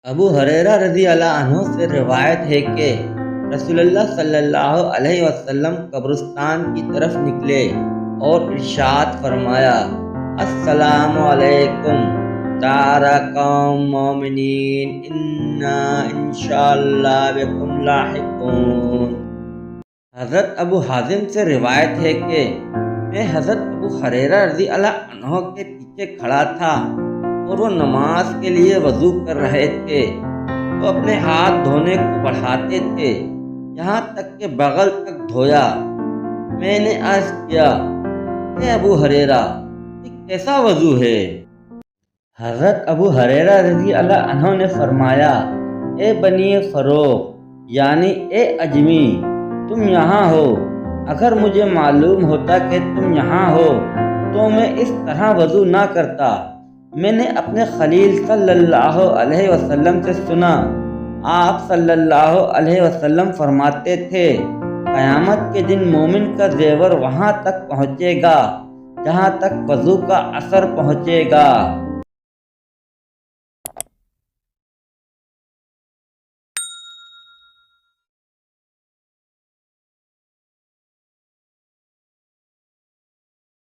ابو ہریرہ رضی اللہ عنہ سے روایت ہے کہ رسول اللہ صلی اللہ علیہ وسلم قبرستان کی طرف نکلے اور ارشاد فرمایا، السلام علیکم دار قوم مومنین انا انشاءاللہ بکم لاحقون۔ حضرت ابو حازم سے روایت ہے کہ میں حضرت ابو ہریرہ رضی اللہ عنہ کے پیچھے کھڑا تھا اور وہ نماز کے لیے وضو کر رہے تھے۔ وہ اپنے ہاتھ دھونے کو بڑھاتے تھے یہاں تک کہ بغل تک دھویا۔ میں نے عرض کیا، اے ابو ہریرہ، یہ کیسا وضو ہے؟ حضرت ابو ہریرہ رضی اللہ عنہ نے فرمایا، اے بنی فروخ یعنی اے اجمی، تم یہاں ہو۔ اگر مجھے معلوم ہوتا کہ تم یہاں ہو تو میں اس طرح وضو نہ کرتا۔ میں نے اپنے خلیل صلی اللہ علیہ وسلم سے سنا، آپ صلی اللہ علیہ وسلم فرماتے تھے، قیامت کے دن مومن کا زیور وہاں تک پہنچے گا جہاں تک وضو کا اثر پہنچے گا۔